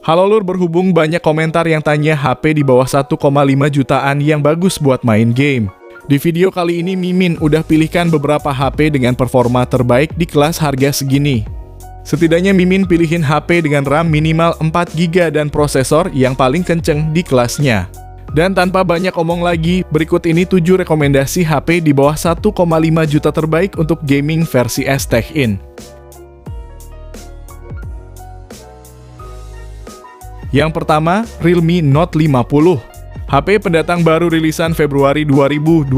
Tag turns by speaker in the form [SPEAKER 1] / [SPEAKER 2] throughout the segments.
[SPEAKER 1] Halo Lur, berhubung banyak komentar yang tanya HP di bawah 1,5 jutaan yang bagus buat main game. Di video kali ini Mimin udah pilihkan beberapa HP dengan performa terbaik di kelas harga segini. Setidaknya Mimin pilihin HP dengan RAM minimal 4GB dan prosesor yang paling kenceng di kelasnya. Dan tanpa banyak omong lagi, berikut ini 7 rekomendasi HP di bawah 1,5 juta terbaik untuk gaming versi S Tech-in. Yang pertama, Realme Note 50. HP pendatang baru rilisan Februari 2024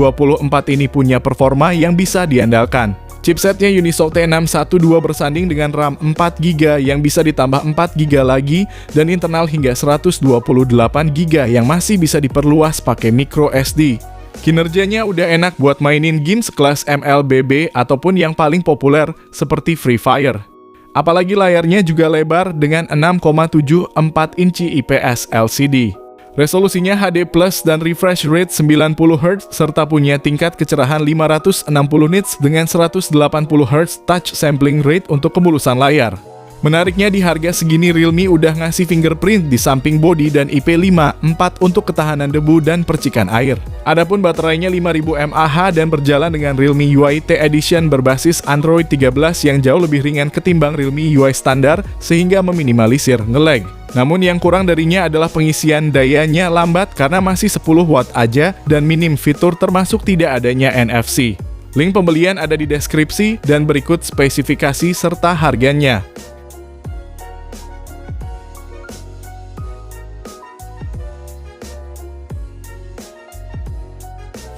[SPEAKER 1] ini punya performa yang bisa diandalkan. Chipsetnya Unisoc T612 bersanding dengan RAM 4GB yang bisa ditambah 4GB lagi dan internal hingga 128GB yang masih bisa diperluas pakai micro SD. Kinerjanya udah enak buat mainin game sekelas MLBB ataupun yang paling populer seperti Free Fire. Apalagi layarnya juga lebar dengan 6,74 inci IPS LCD. Resolusinya HD Plus dan refresh rate 90Hz serta punya tingkat kecerahan 560 nits dengan 180Hz touch sampling rate untuk kemulusan layar. Menariknya di harga segini Realme udah ngasih fingerprint di samping bodi dan IP54 untuk ketahanan debu dan percikan air. Adapun baterainya 5000 mAh dan berjalan dengan Realme UI T Edition berbasis Android 13 yang jauh lebih ringan ketimbang Realme UI standar sehingga meminimalisir nge-lag. Namun yang kurang darinya adalah pengisian dayanya lambat karena masih 10 watt aja dan minim fitur termasuk tidak adanya NFC. Link pembelian ada di deskripsi dan berikut spesifikasi serta harganya.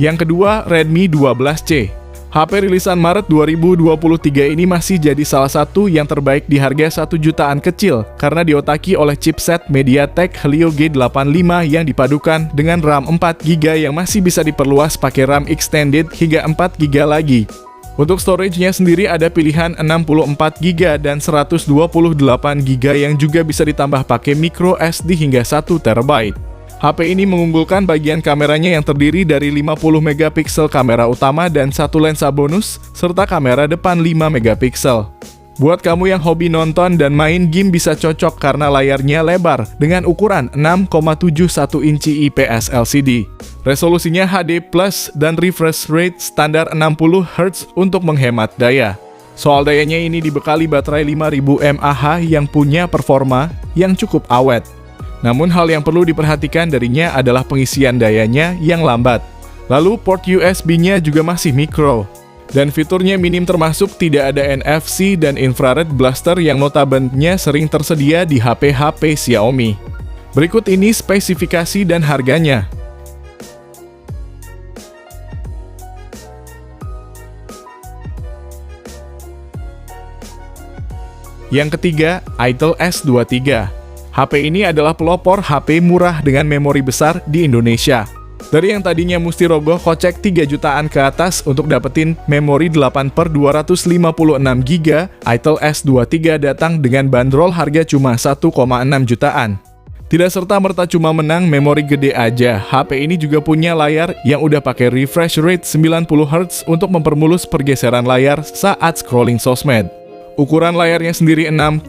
[SPEAKER 1] Yang kedua, Redmi 12C. HP rilisan Maret 2023 ini masih jadi salah satu yang terbaik di harga 1 jutaan kecil karena diotaki oleh chipset MediaTek Helio G85 yang dipadukan dengan RAM 4GB yang masih bisa diperluas pakai RAM extended hingga 4GB lagi. Untuk storage-nya sendiri ada pilihan 64GB dan 128GB yang juga bisa ditambah pakai micro SD hingga 1TB. HP ini mengunggulkan bagian kameranya yang terdiri dari 50MP kamera utama dan satu lensa bonus, serta kamera depan 5MP. Buat kamu yang hobi nonton dan main game bisa cocok karena layarnya lebar dengan ukuran 6,71 inci IPS LCD. Resolusinya HD Plus dan refresh rate standar 60Hz untuk menghemat daya. Soal dayanya ini dibekali baterai 5000 mAh yang punya performa yang cukup awet. Namun hal yang perlu diperhatikan darinya adalah pengisian dayanya yang lambat. Lalu port USB-nya juga masih micro. Dan fiturnya minim termasuk tidak ada NFC dan infrared blaster yang notabene sering tersedia di HP-HP Xiaomi. Berikut ini spesifikasi dan harganya. Yang ketiga, Itel S23. HP ini adalah pelopor HP murah dengan memori besar di Indonesia. Dari yang tadinya mesti rogoh kocek 3 jutaan ke atas untuk dapetin memori 8/256GB, Itel S23 datang dengan bandrol harga cuma 1,6 jutaan. Tidak serta-merta cuma menang memori gede aja, HP ini juga punya layar yang udah pakai refresh rate 90Hz untuk mempermulus pergeseran layar saat scrolling sosmed. Ukuran layarnya sendiri 6,6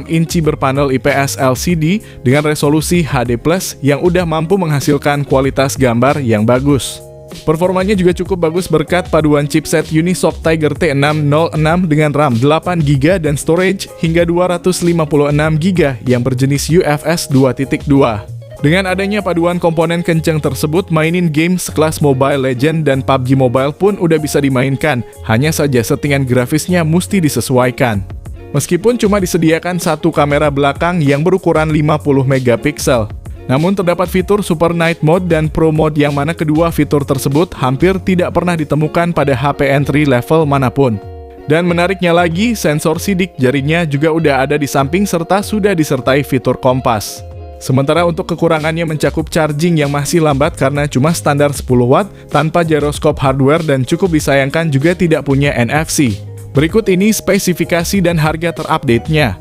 [SPEAKER 1] inci berpanel IPS LCD dengan resolusi HD+ yang udah mampu menghasilkan kualitas gambar yang bagus. Performanya juga cukup bagus berkat paduan chipset Unisoc Tiger T606 dengan RAM 8GB dan storage hingga 256GB yang berjenis UFS 2.2. Dengan adanya paduan komponen kenceng tersebut, mainin game sekelas Mobile Legends dan PUBG Mobile pun udah bisa dimainkan, hanya saja settingan grafisnya mesti disesuaikan. Meskipun cuma disediakan satu kamera belakang yang berukuran 50MP, namun terdapat fitur Super Night Mode dan Pro Mode yang mana kedua fitur tersebut hampir tidak pernah ditemukan pada HP entry level manapun. Dan menariknya lagi, sensor sidik jarinya juga udah ada di samping serta sudah disertai fitur kompas. Sementara untuk kekurangannya mencakup charging yang masih lambat karena cuma standar 10 watt tanpa giroskop hardware dan cukup disayangkan juga tidak punya NFC. Berikut ini spesifikasi dan harga terupdate-nya.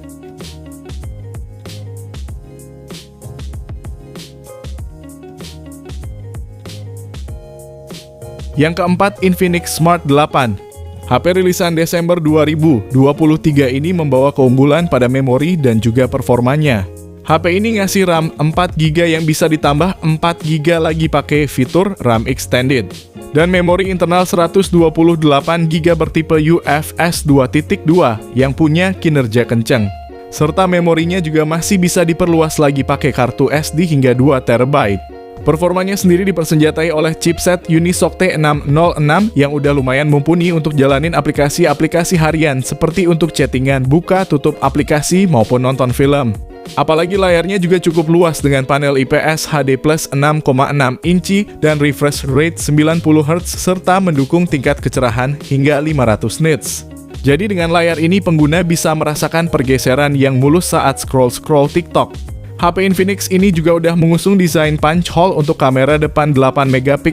[SPEAKER 1] Yang keempat, Infinix Smart 8. HP rilisan Desember 2023 ini membawa keunggulan pada memori dan juga performanya. HP ini ngasih RAM 4GB yang bisa ditambah 4GB lagi pakai fitur RAM Extended. Dan memori internal 128GB bertipe UFS 2.2 yang punya kinerja kencang. Serta memorinya juga masih bisa diperluas lagi pakai kartu SD hingga 2TB. Performanya sendiri dipersenjatai oleh chipset Unisoc T606 yang udah lumayan mumpuni untuk jalanin aplikasi-aplikasi harian seperti untuk chattingan, buka, tutup aplikasi, maupun nonton film. Apalagi layarnya juga cukup luas dengan panel IPS HD Plus 6,6 inci dan refresh rate 90Hz serta mendukung tingkat kecerahan hingga 500 nits. Jadi dengan layar ini pengguna bisa merasakan pergeseran yang mulus saat scroll-scroll TikTok. HP Infinix ini juga udah mengusung desain punch hole untuk kamera depan 8MP,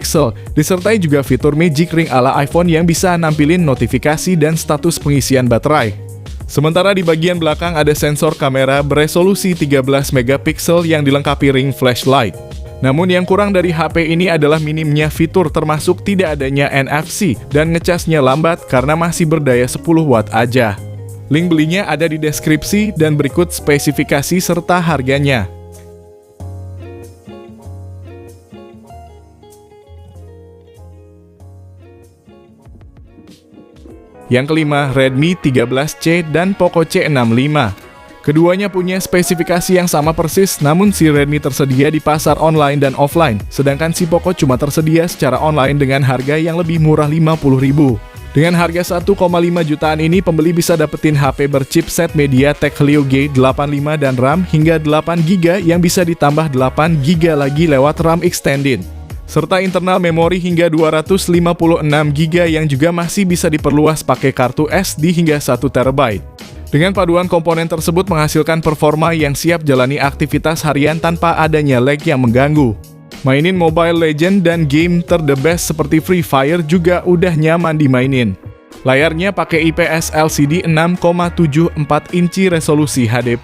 [SPEAKER 1] disertai juga fitur Magic Ring ala iPhone yang bisa nampilin notifikasi dan status pengisian baterai. Sementara di bagian belakang ada sensor kamera beresolusi 13MP yang dilengkapi ring flashlight. Namun yang kurang dari HP ini adalah minimnya fitur termasuk tidak adanya NFC dan ngecasnya lambat karena masih berdaya 10 watt aja. Link belinya ada di deskripsi dan berikut spesifikasi serta harganya. Yang kelima, Redmi 13C dan Poco C65. Keduanya punya spesifikasi yang sama persis, namun si Redmi tersedia di pasar online dan offline, sedangkan si Poco cuma tersedia secara online dengan harga yang lebih murah 50.000. Dengan harga 1,5 jutaan ini, pembeli bisa dapetin HP berchipset MediaTek Helio G85 dan RAM hingga 8GB yang bisa ditambah 8GB lagi lewat RAM Extended. Serta internal memori hingga 256GB yang juga masih bisa diperluas pakai kartu SD hingga 1TB. Dengan paduan komponen tersebut menghasilkan performa yang siap jalani aktivitas harian tanpa adanya lag yang mengganggu. Mainin Mobile Legends dan game the best seperti Free Fire juga udah nyaman dimainin. Layarnya pakai IPS LCD 6,74 inci resolusi HD+.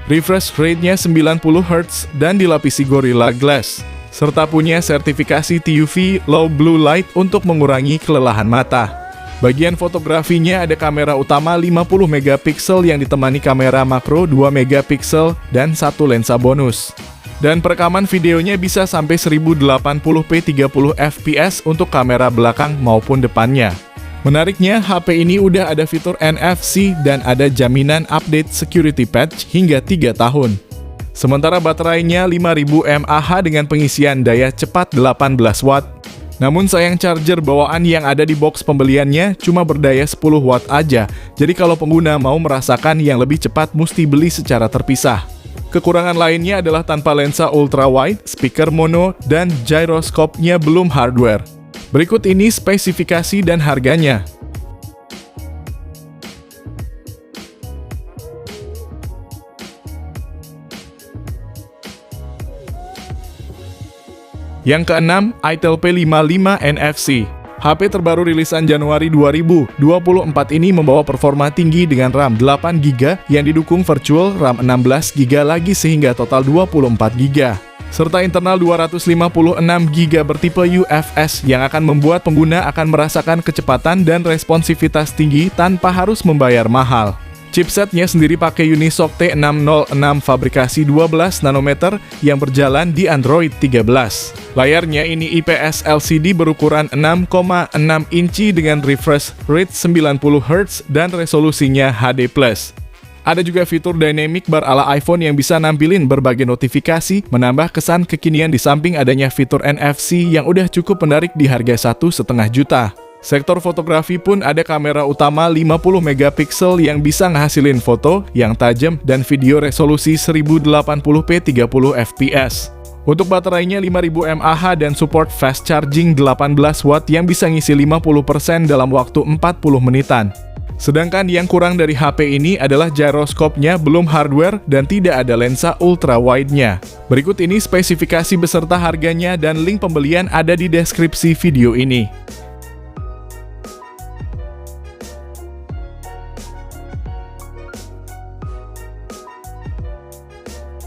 [SPEAKER 1] Refresh rate-nya 90Hz dan dilapisi Gorilla Glass. Serta punya sertifikasi TUV Low Blue Light untuk mengurangi kelelahan mata. Bagian fotografinya ada kamera utama 50MP yang ditemani kamera makro 2MP dan satu lensa bonus. Dan perekaman videonya bisa sampai 1080p 30fps untuk kamera belakang maupun depannya. Menariknya, HP ini udah ada fitur NFC dan ada jaminan update security patch hingga 3 tahun. Sementara baterainya 5000 mAh dengan pengisian daya cepat 18 watt. Namun sayang charger bawaan yang ada di box pembeliannya cuma berdaya 10 watt aja. Jadi kalau pengguna mau merasakan yang lebih cepat mesti beli secara terpisah. Kekurangan lainnya adalah tanpa lensa ultra wide, speaker mono, dan gyroscope-nya belum hardware. Berikut ini spesifikasi dan harganya. Yang keenam, Itel P55 NFC. HP terbaru rilisan Januari 2024 ini membawa performa tinggi dengan RAM 8GB yang didukung virtual RAM 16GB lagi sehingga total 24GB. Serta internal 256GB bertipe UFS yang akan membuat pengguna akan merasakan kecepatan dan responsivitas tinggi tanpa harus membayar mahal. Chipsetnya sendiri pakai Unisoc T606 fabrikasi 12 nanometer yang berjalan di Android 13. Layarnya ini IPS LCD berukuran 6,6 inci dengan refresh rate 90Hz dan resolusinya HD+. Ada juga fitur Dynamic Bar ala iPhone yang bisa nampilin berbagai notifikasi, menambah kesan kekinian di samping adanya fitur NFC yang udah cukup menarik di harga 1,5 juta. Sektor fotografi pun ada kamera utama 50MP yang bisa ngehasilin foto yang tajam dan video resolusi 1080p 30fps. Untuk baterainya 5000 mAh dan support fast charging 18 watt yang bisa ngisi 50% dalam waktu 40 menitan. Sedangkan yang kurang dari HP ini adalah gyroscope-nya belum hardware dan tidak ada lensa ultra wide-nya. Berikut ini spesifikasi beserta harganya dan link pembelian ada di deskripsi video ini.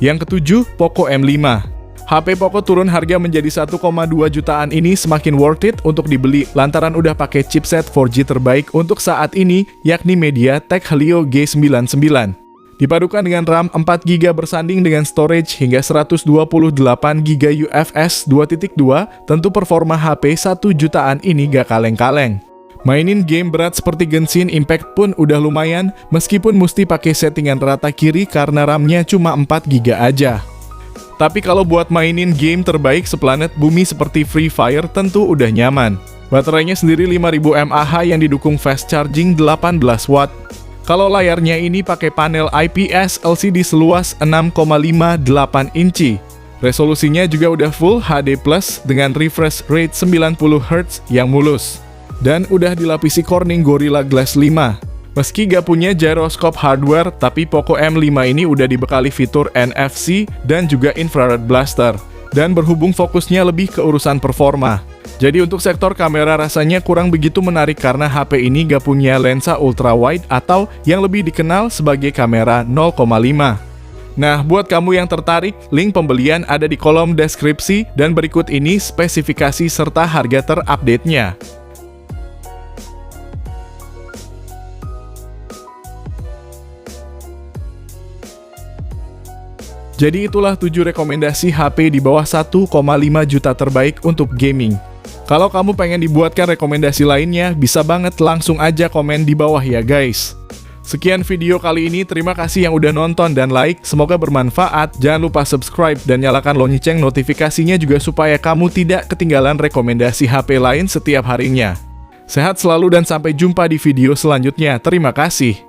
[SPEAKER 1] Yang ketujuh, Poco M5. HP Poco turun harga menjadi 1,2 jutaan ini semakin worth it untuk dibeli lantaran udah pakai chipset 4G terbaik untuk saat ini, yakni MediaTek Helio G99. Dipadukan dengan RAM 4GB bersanding dengan storage hingga 128GB UFS 2.2, tentu performa HP 1 jutaan ini gak kaleng-kaleng. Mainin game berat seperti Genshin Impact pun udah lumayan, meskipun mesti pakai settingan rata kiri karena RAM-nya cuma 4GB aja. Tapi kalau buat mainin game terbaik seplanet bumi seperti Free Fire tentu udah nyaman. Baterainya sendiri 5000 mAh yang didukung fast charging 18 watt. Kalau layarnya ini pakai panel IPS LCD seluas 6,58 inci. Resolusinya juga udah Full HD Plus dengan refresh rate 90Hz yang mulus. Dan udah dilapisi Corning Gorilla Glass 5. Meski gak punya gyroscope hardware, tapi Poco M5 ini udah dibekali fitur NFC dan juga infrared blaster. Dan berhubung fokusnya lebih ke urusan performa. Jadi untuk sektor kamera rasanya kurang begitu menarik karena HP ini gak punya lensa ultra wide atau yang lebih dikenal sebagai kamera 0,5. Nah, buat kamu yang tertarik, link pembelian ada di kolom deskripsi dan berikut ini spesifikasi serta harga terupdate-nya. Jadi itulah 7 rekomendasi HP di bawah 1,5 juta terbaik untuk gaming. Kalau kamu pengen dibuatkan rekomendasi lainnya, bisa banget langsung aja komen di bawah ya guys. Sekian video kali ini, terima kasih yang udah nonton dan like, semoga bermanfaat. Jangan lupa subscribe dan nyalakan lonceng notifikasinya juga supaya kamu tidak ketinggalan rekomendasi HP lain setiap harinya. Sehat selalu dan sampai jumpa di video selanjutnya, terima kasih.